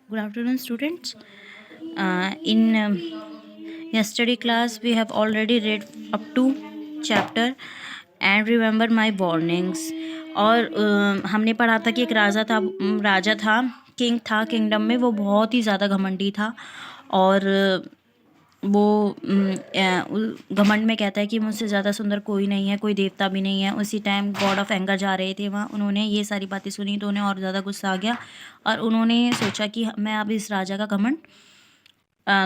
Good afternoon, students. In yesterday class, we have already read up to chapter and remember my warnings. और हमने पढ़ा था कि एक राजा था, किंग था। किंगडम में वो बहुत ही ज़्यादा घमंडी था और वो घमंड में कहता है कि मुझसे ज़्यादा सुंदर कोई नहीं है, कोई देवता भी नहीं है। उसी टाइम गॉड ऑफ एंगर जा रहे थे वहाँ, उन्होंने ये सारी बातें सुनी तो उन्हें और ज़्यादा गुस्सा आ गया और उन्होंने सोचा कि मैं अब इस राजा का घमंड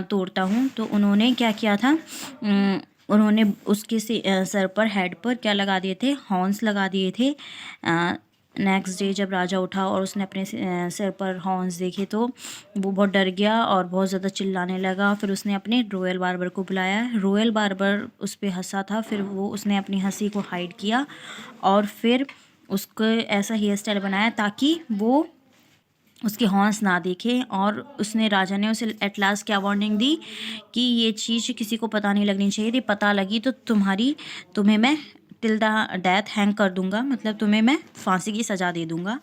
तोड़ता हूँ। तो उन्होंने क्या किया था, उन्होंने उसके सर पर, हेड पर क्या लगा दिए थे, हॉर्न्स लगा दिए थे। नेक्स्ट डे जब राजा उठा और उसने अपने सिर पर हॉर्न्स देखे तो वो बहुत डर गया और बहुत ज़्यादा चिल्लाने लगा। फिर उसने अपने रॉयल बार्बर को बुलाया। रॉयल बार्बर उस पर हंसा था, फिर उसने अपनी हंसी को हाइड किया और फिर उसको ऐसा हेयर स्टाइल बनाया ताकि वो उसके हॉर्न्स ना देखे। और उसने राजा ने उसे एट लास्ट क्या वार्निंग दी कि ये चीज़ किसी को पता नहीं लगनी चाहिए थी, पता लगी तो तुम्हें मैं टिल द डेथ हैंग कर दूंगा, मतलब तुम्हें मैं फांसी की सज़ा दे दूंगा।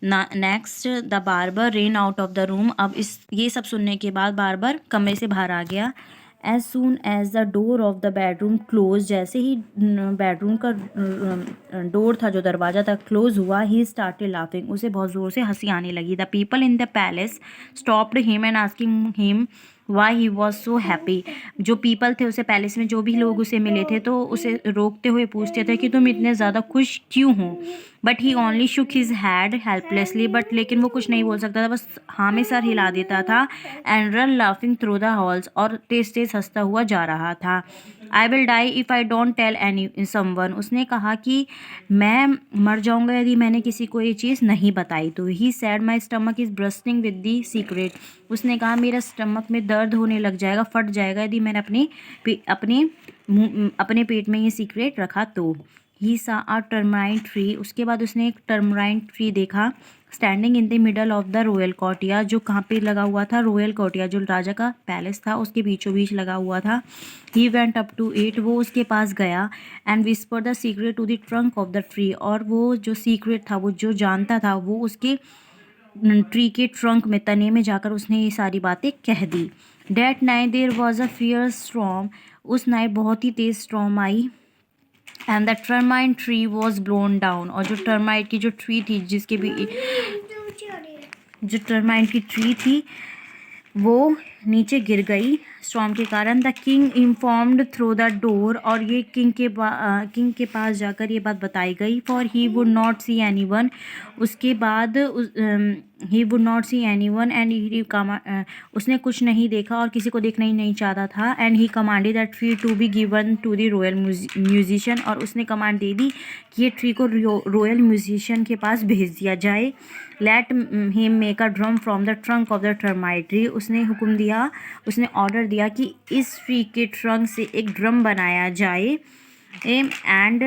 Next, the barber rain out of the room. अब ये सब सुनने के बाद बार्बर कमरे से बाहर आ गया। As soon as the door of the bedroom close, जैसे ही बेडरूम का डोर था, जो दरवाज़ा था, क्लोज हुआ, ही स्टार्टेड लाफिंग, उसे बहुत ज़ोर से हंसी आने लगी। The people in the palace stopped him and asking him why he was so happy. जो पीपल थे उसे, पैलेस में जो भी लोग उसे मिले थे तो उसे रोकते हुए पूछते थे कि तुम इतने ज़्यादा खुश क्यों हो। But he only shook his had helplessly, but लेकिन वो कुछ नहीं बोल सकता था, बस हाँ में सर हिला देता था। And ran laughing through the halls, और तेज तेज हंसता हुआ जा रहा था। I will die if I don't tell any someone, उसने कहा कि मैं मर जाऊंगा यदि मैंने किसी को ये चीज़ नहीं बताई तो। He said my stomach is bursting with the secret, उसने कहा मेरा स्टमक में दर्द होने लग जाएगा, फट जाएगा यदि मैंने अपने पेट में ये सीक्रेट रखा तो। ही सा अ टर्माइन ट्री, उसके बाद उसने एक टर्माइन ट्री देखा। Standing in the middle of the royal courtyard, जो कहाँ पे लगा हुआ था, रॉयल कोर्टिया, जो राजा का पैलेस था उसके बीचों बीच लगा हुआ था। He went up to it, वो उसके पास गया। And whisper the secret to the trunk of the tree, और वो जो सीक्रेट था, वो जो जानता था, वो उसके ट्री के ट्रंक में, तने में जाकर उसने ये सारी बातें कह दी। That night there was a fierce storm, उस नाइट बहुत ही तेज स्टॉर्म आई। And the termite tree was blown down, और जो टर्माइट की जो ट्री थी, जो टर्माइन की ट्री थी वो नीचे गिर गई स्टॉर्म के कारण। The king informed through the door, और ये किंग के पास जाकर ये बात बताई गई। For he would not see any one, उसके बाद he would not see any one and उसने कुछ नहीं देखा और किसी को देखना ही नहीं चाहता था। And he commanded that tree to be given to the royal musician, और उसने कमांड दे दी कि ये ट्री को रॉयल म्यूजिशियन के पास भेज दिया जाए। Let him make a drum from the trunk of the termite tree, उसने हुक्म दिया, उसने ऑर्डर दिया कि इस ट्री के ट्रंक से एक ड्रम बनाया जाए। And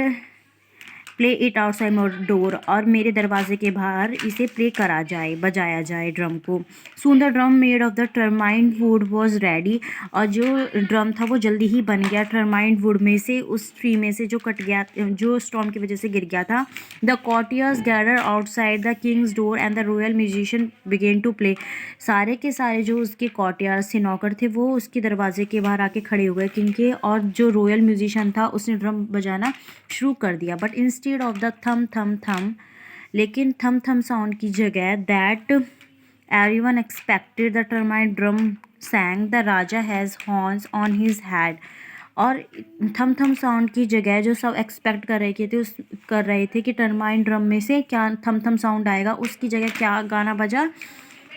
play it outside my door, और मेरे दरवाजे के बाहर इसे प्ले करा जाए, बजाया जाए ड्रम को। Soon the drum made of the टर्माइन would was ready, और जो ड्रम था वो जल्दी ही बन गया टर्माइन वुड में से, उस ट्री में से जो कट गया, जो स्टॉर्म की वजह से गिर गया था। The courtiers gather outside the king's door and the royal musician began to play, सारे के सारे जो उसके कॉर्टियर्स थे, नौकर थे, वो उसके दरवाजे के बाहर आके खड़े हो गए किंग के, और जो रॉयल म्यूजिशियन था उसने ड्रम बजाना शुरू कर दिया। But instead of the thumb थम थम, लेकिन थम थम साउंड की जगह that everyone expected the टर्माइन drum sang the Raja has horns on his head, और थम थम साउंड की जगह जो सब एक्सपेक्ट कर रहे थे कि टर्माइन ड्रम में से क्या थम थम साउंड आएगा, उसकी जगह क्या गाना बजा,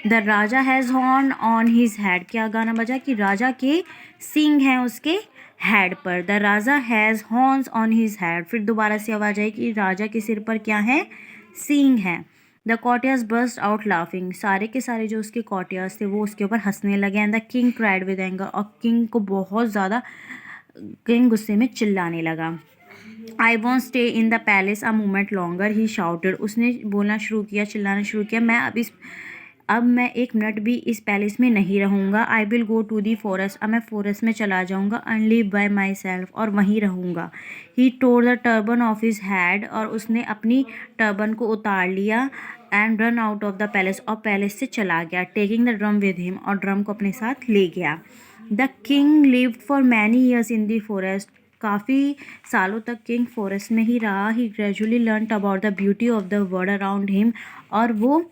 the Raja has horn on his head, क्या गाना बजा कि राजा के सींग हैं उसके हेड पर। The Raja has horns on his head, फिर दोबारा से आवाज आई कि राजा के सिर पर क्या है, सींग है। द कॉटियर्स बर्स्ट आउट लाफिंग, सारे के सारे जो उसके कॉटियर्स थे वो उसके ऊपर हंसने लगे। And the king cried with anger, और किंग गुस्से में चिल्लाने लगा। I want stay in the palace a moment longer, he shouted, उसने बोलना शुरू किया, चिल्लाना शुरू किया, अब मैं एक मिनट भी इस पैलेस में नहीं रहूँगा। I will go to the forest, अब मैं फॉरेस्ट में चला जाऊँगा। And live by myself, और वहीं रहूँगा। He tore the turban off his head, और उसने अपनी टर्बन को उतार लिया। And run out of the palace, और पैलेस से चला गया, taking the drum with him, और ड्रम को अपने साथ ले गया। The king lived for many years in the forest, काफ़ी सालों तक किंग फॉरेस्ट में ही रहा। He gradually learn about the beauty of the world around him, और वो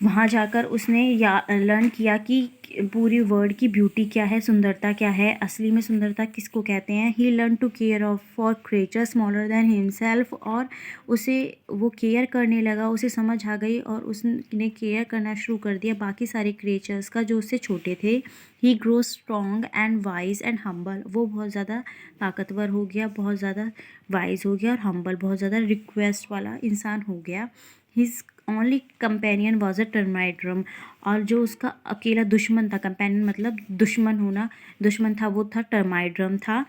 वहाँ जाकर उसने लर्न किया कि पूरी वर्ल्ड की ब्यूटी क्या है, सुंदरता क्या है, असली में सुंदरता किसको कहते हैं। He learn to care of for creature smaller than himself, और उसे वो केयर करने लगा, उसे समझ आ गई और उसने केयर करना शुरू कर दिया बाकी सारे क्रिएचर्स का जो उससे छोटे थे। He grow strong and wise and humble, वो बहुत ज़्यादा ताकतवर हो गया, बहुत ज़्यादा वाइज हो गया, और हम्बल बहुत ज़्यादा रिक्वेस्ट वाला इंसान हो गया। His only companion was a termite drum, और जो उसका अकेला दुश्मन था, कंपेनियन मतलब दुश्मन होना, दुश्मन था, वो था टर्माइट ड्रम था।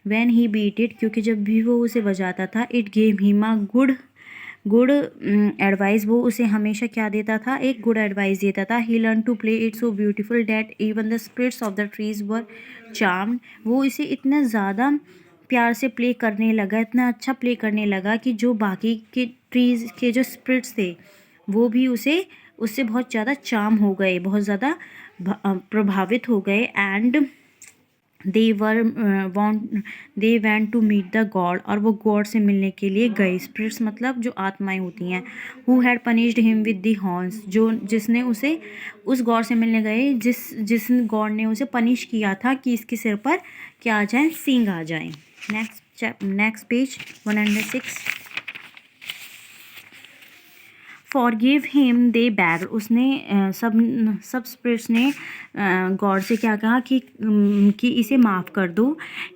वैन ही बीट इट, क्योंकि जब भी वो उसे बजाता था, it gave him a good advice, वो उसे हमेशा क्या देता था, एक गुड एडवाइस देता था। He learn to play it so beautiful that even the spirits of the trees were charmed, वो इसे इतना ज़्यादा प्यार से प्ले करने लगा, इतना अच्छा प्ले करने लगा कि जो बाकी के ट्रीज़ के जो स्पिरिट्स थे वो भी उससे बहुत ज़्यादा चार्म हो गए, बहुत ज़्यादा प्रभावित हो गए। And they went to meet the god, और वो गॉड से मिलने के लिए गए। स्पिरिट्स मतलब जो आत्माएं होती हैं। Who had punished him with the horns, जिसने उसे उस गॉड से मिलने गए जिस गॉड ने उसे पनिश किया था कि इसके सिर पर क्या आ जाए, सींग आ जाए। Next page 106। Forgive him they bag, उसने सब स्पिरिट्स ने गॉड से क्या कहा कि इसे माफ़ कर दो।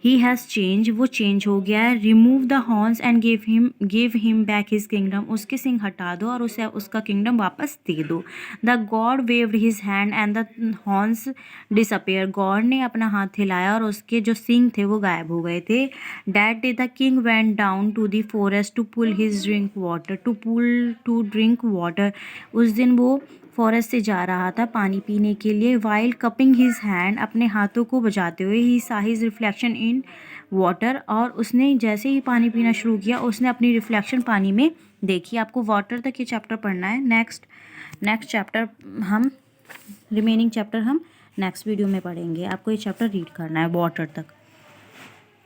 ही हैज़ चेंज, वो चेंज हो गया है। Remove the horns and give him back his kingdom, उसके सिंह हटा दो और उसे उसका किंगडम वापस दे दो। The God waived his hand and the horns disappear, God ने अपना हाथ हिलाया और उसके जो सिंह थे वो गायब हो गए थे। That day the king went down to the forest to pull his drink water to drink water, उस दिन वो फॉरेस्ट से जा रहा था पानी पीने के लिए। वाइल कपिंग हिज हैंड, अपने हाथों को बजाते हुए। ही सा हिज रिफ्लेक्शन इन वाटर, और उसने जैसे ही पानी पीना शुरू किया उसने अपनी रिफ्लेक्शन पानी में देखी। आपको वाटर तक ये चैप्टर पढ़ना है। नेक्स्ट चैप्टर हम रिमेनिंग चैप्टर हम नेक्स्ट वीडियो में पढ़ेंगे। आपको ये चैप्टर रीड करना है वाटर तक।